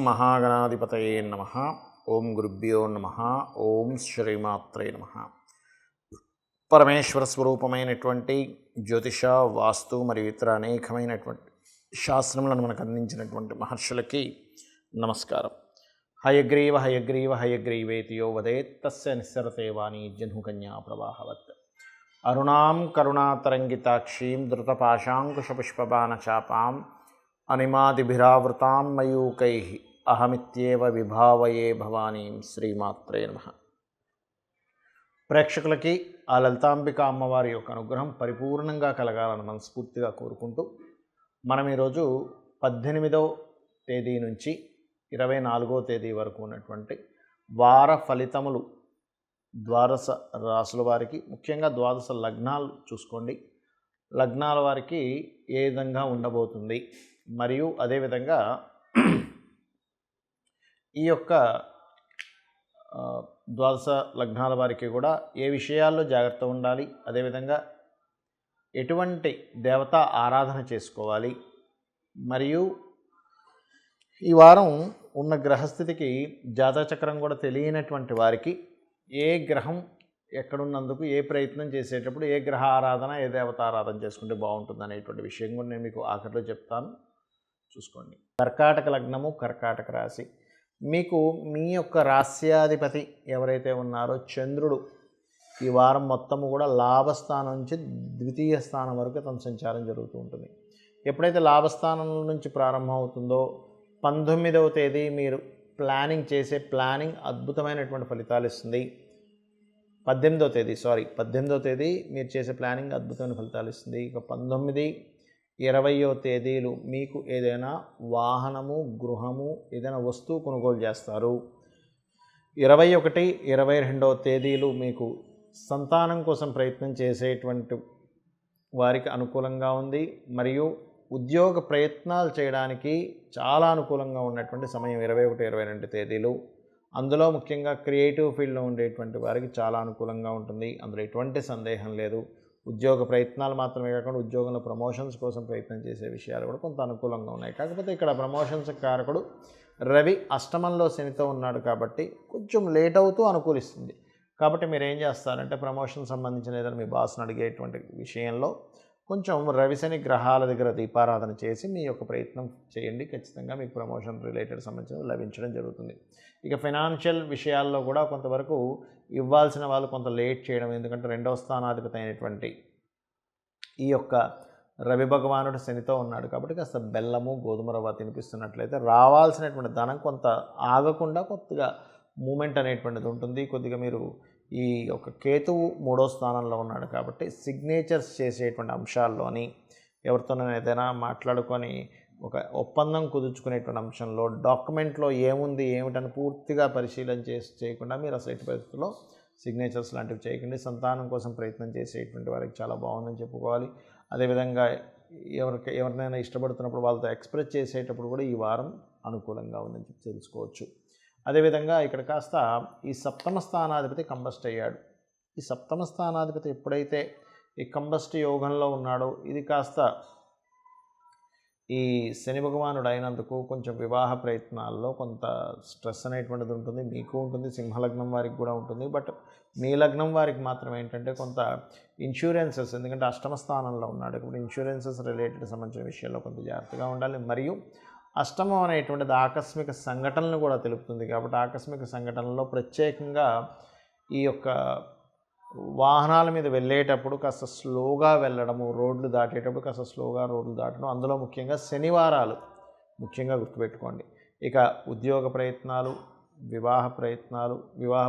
మహాగణాధిపతయే నమః. ఓం గురుభ్యో నమః. ఓం శ్రీమాత్రే నమః. పరమేశ్వర స్వరూపమైనటువంటి జ్యోతిష, వాస్తు మరియు ఇతర అనేకమైనటువంటి శాస్త్రములను మనకు అందించినటువంటి మహర్షులకి నమస్కారం. హయగ్రీవ హయగ్రీవ హయగ్రీవేతియో వదేత్ తస్య నిస్సరతే వాణి జహ్నుకన్యా ప్రవాహవత్. అరుణాం కరుణాతరంగితాక్షీం ధృతపాశాంకుశపుష్పబాణచాపాం అనిమాదిభిరావృతాం మయూకైః అహమిత్యేవ విభావయే భవానీం. శ్రీమాత్రే నమః. ప్రేక్షకులకి ఆ లలితాంబిక అమ్మవారి యొక్క అనుగ్రహం పరిపూర్ణంగా కలగాలని మనస్ఫూర్తిగా కోరుకుంటూ మనం ఈరోజు 18వ తేదీ నుంచి 24వ తేదీ వరకు ఉన్నటువంటి వార ఫలితములు ద్వాదశ రాసుల వారికి, ముఖ్యంగా ద్వాదశ లగ్నాలు చూసుకోండి. లగ్నాల వారికి ఏ విధంగా ఉండబోతుంది, మరియు అదేవిధంగా ఈ యొక్క ద్వాదశ లగ్నాల వారికి కూడా ఏ విషయాల్లో జాగ్రత్త ఉండాలి, అదేవిధంగా ఎటువంటి దేవతా ఆరాధన చేసుకోవాలి, మరియు ఈ వారం ఉన్న గ్రహస్థితికి జాతచక్రం కూడా తెలియనటువంటి వారికి ఏ గ్రహం ఎక్కడున్నందుకు ఏ ప్రయత్నం చేసేటప్పుడు ఏ గ్రహ ఆరాధన ఏ దేవత ఆరాధన చేసుకుంటే బాగుంటుంది అనేటువంటి విషయం కూడా నేను మీకు ఆఖరిలో చెప్తాను, చూసుకోండి. కర్కాటక లగ్నము, కర్కాటక రాశి. మీకు మీ యొక్క రాస్యాధిపతి ఎవరైతే ఉన్నారో చంద్రుడు ఈ వారం మొత్తము కూడా లాభస్థానం నుంచి ద్వితీయ స్థానం వరకు తన సంచారం జరుగుతూ ఉంటుంది. ఎప్పుడైతే లాభస్థానం నుంచి ప్రారంభం అవుతుందో 19వ తేదీ మీరు చేసే ప్లానింగ్ అద్భుతమైనటువంటి ఫలితాలు ఇస్తుంది. 18వ తేదీ మీరు చేసే ప్లానింగ్ అద్భుతమైన ఫలితాలు ఇస్తుంది. ఇక 19, 20వ తేదీలు మీకు ఏదైనా వాహనము, గృహము, ఏదైనా వస్తువు కొనుగోలు చేస్తారు. 21, 22వ తేదీలు మీకు సంతానం కోసం ప్రయత్నం చేసేటువంటి వారికి అనుకూలంగా ఉంది. మరియు ఉద్యోగ ప్రయత్నాలు చేయడానికి చాలా అనుకూలంగా ఉన్నటువంటి సమయం 21, 22 తేదీలు. అందులో ముఖ్యంగా క్రియేటివ్ ఫీల్డ్లో ఉండేటువంటి వారికి చాలా అనుకూలంగా ఉంటుంది, అందులో ఎటువంటి సందేహం లేదు. ఉద్యోగ ప్రయత్నాలు మాత్రమే కాకుండా ఉద్యోగంలో ప్రమోషన్స్ కోసం ప్రయత్నం చేసే విషయాలు కూడా కొంత అనుకూలంగా ఉన్నాయి. కాకపోతే ఇక్కడ ప్రమోషన్స్ కారకుడు రవి అష్టమంలో శనితో ఉన్నాడు కాబట్టి కొంచెం లేట్ అవుతూ అనుకూలిస్తుంది. కాబట్టి మీరు ఏం చేస్తారంటే ప్రమోషన్ సంబంధించిన ఏదైనా మీ బాస్ని అడిగేటువంటి విషయంలో కొంచెం రవిశని గ్రహాల దగ్గర దీపారాధన చేసి మీ యొక్క ప్రయత్నం చేయండి. ఖచ్చితంగా మీకు ప్రమోషన్ రిలేటెడ్ సంబంధించిన లభించడం జరుగుతుంది. ఇక ఫైనాన్షియల్ విషయాల్లో కూడా కొంతవరకు ఇవ్వాల్సిన వాళ్ళు కొంత లేట్ చేయడం, ఎందుకంటే 2వ స్థానాధిపతి అయినటువంటి ఈ యొక్క రవి భగవానుడు శనితో ఉన్నాడు కాబట్టి కాస్త బెల్లము, గోధుమ రవ్వ తినిపిస్తున్నట్లయితే రావాల్సినటువంటి ధనం కొంత ఆగకుండా కొద్దిగా మూమెంట్ అనేటువంటిది ఉంటుంది. కొద్దిగా మీరు ఈ యొక్క కేతువు 3వ స్థానంలో ఉన్నాడు కాబట్టి సిగ్నేచర్స్ చేసేటువంటి అంశాల్లోని ఎవరితోనైనా ఏదైనా మాట్లాడుకొని ఒక ఒప్పందం కుదుర్చుకునేటువంటి అంశంలో డాక్యుమెంట్లో ఏముంది ఏమిటని పూర్తిగా పరిశీలన చేయకుండా మీరు అసలు ఎట్టి పరిస్థితుల్లో సిగ్నేచర్స్ లాంటివి చేయకండి. సంతానం కోసం ప్రయత్నం చేసేటువంటి వారికి చాలా బాగుందని చెప్పుకోవాలి. అదేవిధంగా ఎవరినైనా ఇష్టపడుతున్నప్పుడు వాళ్ళతో ఎక్స్ప్రెస్ చేసేటప్పుడు కూడా ఈ వారం అనుకూలంగా ఉందని చెప్పి తెలుసుకోవచ్చు. అదేవిధంగా ఇక్కడ కాస్త ఈ 7వ స్థానాధిపతి కంబస్ట్ అయ్యాడు. ఈ 7వ స్థానాధిపతి ఎప్పుడైతే ఈ కంబస్ట్ యోగంలో ఉన్నాడో ఇది కాస్త ఈ శని భగవానుడు అయినందుకు కొంచెం వివాహ ప్రయత్నాల్లో కొంత స్ట్రెస్ అనేటువంటిది ఉంటుంది. మీకు ఉంటుంది, సింహలగ్నం వారికి కూడా ఉంటుంది. బట్ మీ లగ్నం వారికి మాత్రం ఏంటంటే కొంత ఇన్సూరెన్సెస్, ఎందుకంటే అష్టమ స్థానంలో ఉన్నాడు ఇప్పుడు ఇన్సూరెన్సెస్ రిలేటెడ్ సంబంధించిన విషయాల్లో కొంత జాగ్రత్తగా ఉండాలి. మరియు అష్టమం అనేటువంటిది ఆకస్మిక సంఘటనలు కూడా తెలుపుతుంది కాబట్టి ఆకస్మిక సంఘటనలో ప్రత్యేకంగా ఈ యొక్క వాహనాల మీద వెళ్ళేటప్పుడు కాస్త స్లోగా వెళ్ళడము, రోడ్లు దాటేటప్పుడు కాస్త స్లోగా రోడ్లు దాటడం, అందులో ముఖ్యంగా శనివారాలు ముఖ్యంగా గుర్తుపెట్టుకోండి. ఇక ఉద్యోగ ప్రయత్నాలు, వివాహ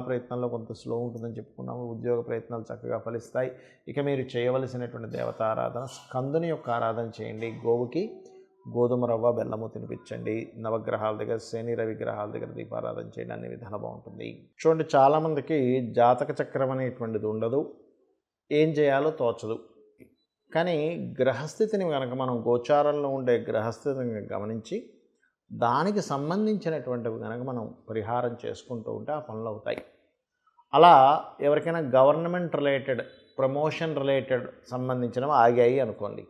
ప్రయత్నాల్లో కొంత స్లో ఉంటుందని చెప్పుకున్నాము. ఉద్యోగ ప్రయత్నాలు చక్కగా ఫలిస్తాయి. ఇక మీరు చేయవలసినటువంటి దేవత ఆరాధన స్కందుని యొక్క ఆరాధన చేయండి. గోవుకి గోధుమ రవ్వ, బెల్లము తినిపించండి. నవగ్రహాల దగ్గర, శని రవి గ్రహాల దగ్గర దీపారాధన చేయండి. అన్ని విధాలు బాగుంటుంది. చూడండి, చాలామందికి జాతక చక్రం అనేటువంటిది ఉండదు, ఏం చేయాలో తోచదు. కానీ గ్రహస్థితిని కనుక మనం గోచారంలో ఉండే గ్రహస్థితిని గమనించి దానికి సంబంధించినటువంటివి కనుక మనం పరిహారం చేసుకుంటూ ఉంటే ఆ పనులు అవుతాయి. అలా ఎవరికైనా గవర్నమెంట్ రిలేటెడ్, ప్రమోషన్ రిలేటెడ్ సంబంధించినవి ఆగాయి అనుకోండి,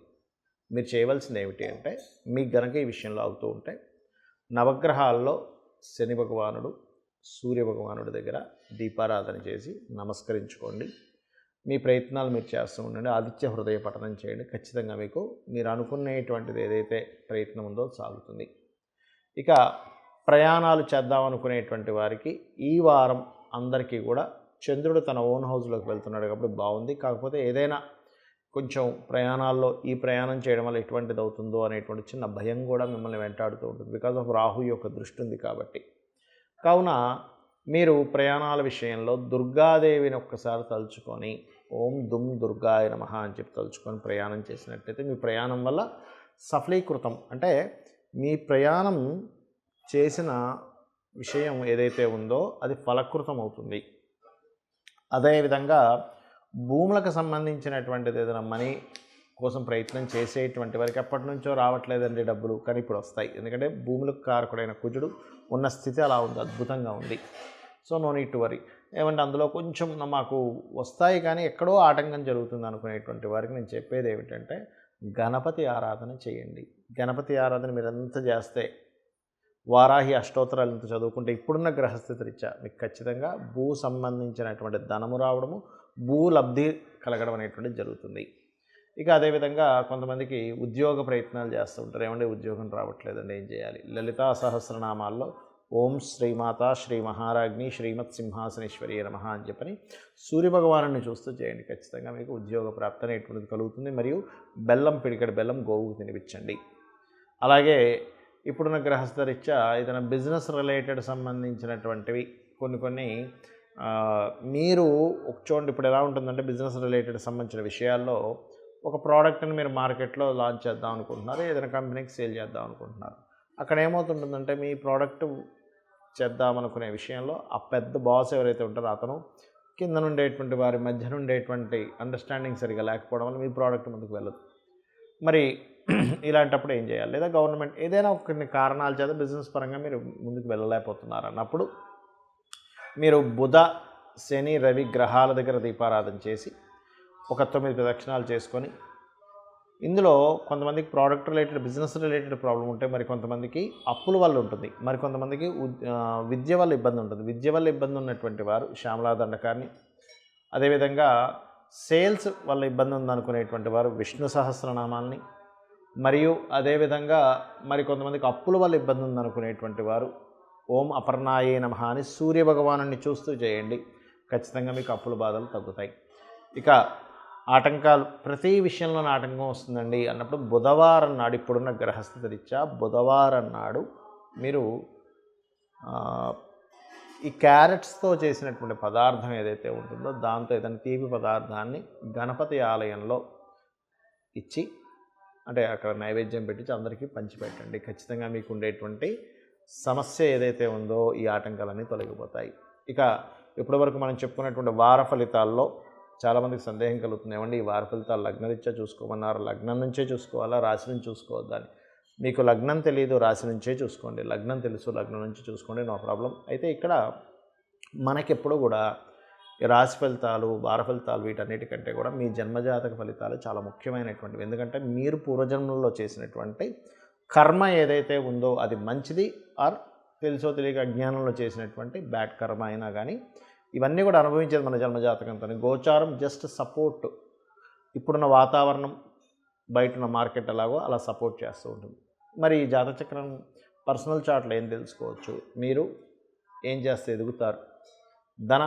మీరు చేయవలసింది ఏమిటి అంటే మీకు గనక ఈ విషయంలో అవుతూ ఉంటే నవగ్రహాల్లో శని భగవానుడు, సూర్య భగవానుడి దగ్గర దీపారాధన చేసి నమస్కరించుకోండి. మీ ప్రయత్నాలు మీరు చేస్తూ ఉండండి. ఆదిత్య హృదయ పఠనం చేయండి. ఖచ్చితంగా మీకు మీరు అనుకునేటువంటిది ఏదైతే ప్రయత్నం ఉందో సాగుతుంది. ఇక ప్రయాణాలు చేద్దాం అనుకునేటువంటి వారికి ఈ వారం అందరికీ కూడా చంద్రుడు తన ఓన్ హౌస్లోకి వెళ్తున్నాడు కాబట్టి బాగుంది. కాకపోతే ఏదైనా కొంచెం ప్రయాణాల్లో ఈ ప్రయాణం చేయడం వల్ల ఎటువంటిది అవుతుందో అనేటువంటి చిన్న భయం కూడా మిమ్మల్ని వెంటాడుతూ ఉంటుంది. బికాజ్ ఆఫ్ రాహు యొక్క దృష్టి ఉంది కాబట్టి. కావున మీరు ప్రయాణాల విషయంలో దుర్గాదేవిని ఒక్కసారి తలుచుకొని ఓం దుమ్ దుర్గాయ నమః అని చెప్పి తలుచుకొని ప్రయాణం చేసినట్టయితే మీ ప్రయాణం వల్ల సఫలీకృతం, అంటే మీ ప్రయాణం చేసిన విషయం ఏదైతే ఉందో అది ఫలకృతం అవుతుంది. అదేవిధంగా భూములకు సంబంధించినటువంటిది ఏదైనా మనీ కోసం ప్రయత్నం చేసేటువంటి వారికి ఎప్పటి నుంచో రావట్లేదండి డబ్బులు, కానీ ఇప్పుడు వస్తాయి. ఎందుకంటే భూములకు కారకుడైన కుజుడు ఉన్న స్థితి అలా ఉంది, అద్భుతంగా ఉంది. So no need to worry. ఏమంటే అందులో కొంచెం మాకు వస్తాయి కానీ ఎక్కడో ఆటంకం జరుగుతుంది అనుకునేటువంటి వారికి నేను చెప్పేది ఏమిటంటే గణపతి ఆరాధన చేయండి. గణపతి ఆరాధన మీరు ఎంత చేస్తే, వారాహి అష్టోత్తరాలు ఎంత చదువుకుంటే ఇప్పుడున్న గ్రహస్థితి రీత్యా మీకు ఖచ్చితంగా భూ సంబంధించినటువంటి ధనము రావడము, భూలబ్ధి కలగడం అనేటువంటిది జరుగుతుంది. ఇక అదేవిధంగా కొంతమందికి ఉద్యోగ ప్రయత్నాలు చేస్తూ ఉంటారు. ఏమంటే ఉద్యోగం రావట్లేదండి, ఏం చేయాలి? లలితా సహస్రనామాల్లో ఓం శ్రీమాత శ్రీ మహారాజ్ఞి శ్రీమత్ సింహాసనేశ్వరి నమః అని చెప్పని సూర్యభగవాను చూస్తూ చేయండి. ఖచ్చితంగా మీకు ఉద్యోగ ప్రాప్తి అనేటువంటిది కలుగుతుంది. మరియు బెల్లం, పిడికెడు బెల్లం గోవుకు తినిపించండి. అలాగే ఇప్పుడున్న గ్రహస్థరీత్యా ఏదైనా బిజినెస్ రిలేటెడ్ సంబంధించినటువంటివి కొన్ని మీరు చూడండి. ఇప్పుడు ఎలా ఉంటుందంటే బిజినెస్ రిలేటెడ్ సంబంధించిన విషయాల్లో ఒక ప్రోడక్ట్ని మీరు మార్కెట్లో లాంచ్ చేద్దాం అనుకుంటున్నారు, ఏదైనా కంపెనీకి సేల్ చేద్దాం అనుకుంటున్నారు. అక్కడ ఏమవుతుంటుందంటే మీ ప్రోడక్ట్ చేద్దామనుకునే విషయంలో ఆ పెద్ద బాస్ ఎవరైతే ఉంటారో అతను కింద నుండేటువంటి వారి మధ్య నుండేటువంటి అండర్స్టాండింగ్ సరిగా లేకపోవడం వల్ల మీ ప్రోడక్ట్ ముందుకు వెళ్ళదు. మరి ఇలాంటప్పుడు ఏం చేయాలి? లేదా గవర్నమెంట్ ఏదైనా కొన్ని కారణాల చేత బిజినెస్ పరంగా మీరు ముందుకు వెళ్ళలేకపోతున్నారు అన్నప్పుడు మీరు బుధ, శని, రవి గ్రహాల దగ్గర దీపారాధన చేసి ఒక 9 ప్రదక్షిణాలు చేసుకొని, ఇందులో కొంతమందికి product related business related problem ఉంటే, మరి కొంతమందికి అప్పుల వల్ల ఉంటుంది, మరి కొంతమందికి విద్య వల్ల ఇబ్బంది ఉంటుంది. విద్య వల్ల ఇబ్బంది ఉన్నటువంటి వారు శ్యామలా దండకాన్ని, అదేవిధంగా సేల్స్ వల్ల ఇబ్బంది ఉందనుకునేటువంటి వారు విష్ణు సహస్రనామాల్ని, మరియు అదేవిధంగా మరి కొంతమందికి అప్పుల వల్ల ఇబ్బంది ఉందనుకునేటువంటి వారు ఓం అపర్ణాయే నమః అని సూర్యభగవాను చూస్తూ చేయండి. ఖచ్చితంగా మీకు అప్పుల బాధలు తగ్గుతాయి. ఇక ఆటంకాలు, ప్రతి విషయంలోనే ఆటంకం వస్తుందండి అన్నప్పుడు బుధవారం నాడు, ఇప్పుడున్న గ్రహస్థితి రీత్యా బుధవారం నాడు మీరు ఈ క్యారెట్స్తో చేసినటువంటి పదార్థం ఏదైతే ఉంటుందో దాంతో ఏదైనా తీపి పదార్థాన్ని గణపతి ఆలయంలో ఇచ్చి, అంటే అక్కడ నైవేద్యం పెట్టించి అందరికీ పంచిపెట్టండి. ఖచ్చితంగా మీకు ఉండేటువంటి సమస్య ఏదైతే ఉందో ఈ ఆటంకాలన్నీ తొలగిపోతాయి. ఇక ఇప్పటివరకు మనం చెప్పుకున్నటువంటి వార ఫలితాల్లో చాలామందికి సందేహం కలుగుతుంది. ఏమండి ఈ వార ఫలితాలు లగ్నరీత్యా చూసుకోమన్నారు, లగ్నం నుంచే చూసుకోవాలా, రాశి నుంచి చూసుకోవద్దని? మీకు లగ్నం తెలియదు, రాశి నుంచే చూసుకోండి. లగ్నం తెలుసు, లగ్నం నుంచి చూసుకోండి, నో ప్రాబ్లం. అయితే ఇక్కడ మనకెప్పుడు కూడా ఈ రాశి ఫలితాలు, వార ఫలితాలు వీటన్నిటికంటే కూడా మీ జన్మజాతక ఫలితాలు చాలా ముఖ్యమైనటువంటివి. ఎందుకంటే మీరు పూర్వజన్మల్లో చేసినటువంటి కర్మ ఏదైతే ఉందో అది మంచిది, ఆర్ తెలుసో తెలియక అజ్ఞానంలో చేసినటువంటి బ్యాడ్ కర్మ అయినా కానీ ఇవన్నీ కూడా అనుభవించేది మన జన్మజాతకంతో. గోచారం జస్ట్ సపోర్ట్. ఇప్పుడున్న వాతావరణం, బయట ఉన్న మార్కెట్ ఎలాగో అలా సపోర్ట్ చేస్తూ ఉంటుంది. మరి ఈ జాతచక్రం పర్సనల్ చార్ట్లో ఏం తెలుసుకోవచ్చు? మీరు ఏం చేస్తే ఎదుగుతారు, ధన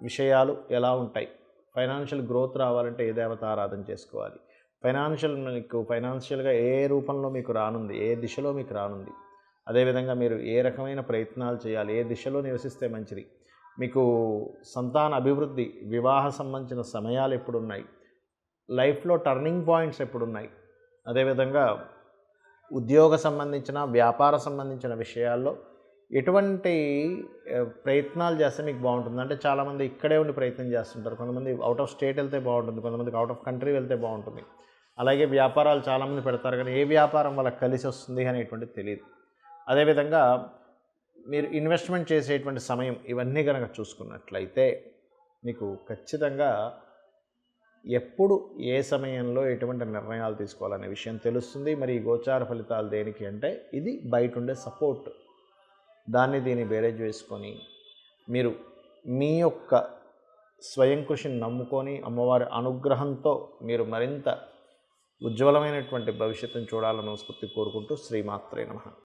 విషయాలు ఎలా ఉంటాయి, ఫైనాన్షియల్ గ్రోత్ రావాలంటే ఏ దేవత ఆరాధన చేసుకోవాలి, ఫైనాన్షియల్గా ఏ రూపంలో మీకు రానుంది, ఏ దిశలో మీకు రానుంది, అదేవిధంగా మీరు ఏ రకమైన ప్రయత్నాలు చేయాలి, ఏ దిశలో నివసిస్తే మంచిది, మీకు సంతాన అభివృద్ధి, వివాహ సంబంధించిన సమయాలు ఎప్పుడున్నాయి, లైఫ్లో టర్నింగ్ పాయింట్స్ ఎప్పుడున్నాయి, అదేవిధంగా ఉద్యోగ సంబంధించిన, వ్యాపార సంబంధించిన విషయాల్లో ఎటువంటి ప్రయత్నాలు చేస్తే మీకు బాగుంటుంది. అంటే చాలామంది ఇక్కడే ఉండి ప్రయత్నం చేస్తుంటారు, కొంతమంది అవుట్ ఆఫ్ స్టేట్ వెళ్తే బాగుంటుంది, కొంతమందికి అవుట్ ఆఫ్ కంట్రీ వెళ్తే బాగుంటుంది. అలాగే వ్యాపారాలు చాలామంది పెడతారు, కానీ ఏ వ్యాపారం వాళ్ళకి కలిసి వస్తుంది అనేటువంటిది తెలియదు. అదేవిధంగా మీరు ఇన్వెస్ట్మెంట్ చేసేటువంటి సమయం, ఇవన్నీ కనుక చూసుకున్నట్లయితే మీకు ఖచ్చితంగా ఎప్పుడు ఏ సమయంలో ఎటువంటి నిర్ణయాలు తీసుకోవాలనే విషయం తెలుస్తుంది. మరి ఈ గోచార ఫలితాలు దేనికి అంటే ఇది బయట ఉండే సపోర్ట్. దీన్ని బేరేజ్ వేసుకొని మీరు మీ యొక్క స్వయం కృషిని నమ్ముకొని అమ్మవారి అనుగ్రహంతో మీరు మరింత ఉజ్వలమైనటువంటి భవిష్యత్తును చూడాలని మనస్ఫూర్తిగా కోరుకుంటూ శ్రీమాత్రే నమః.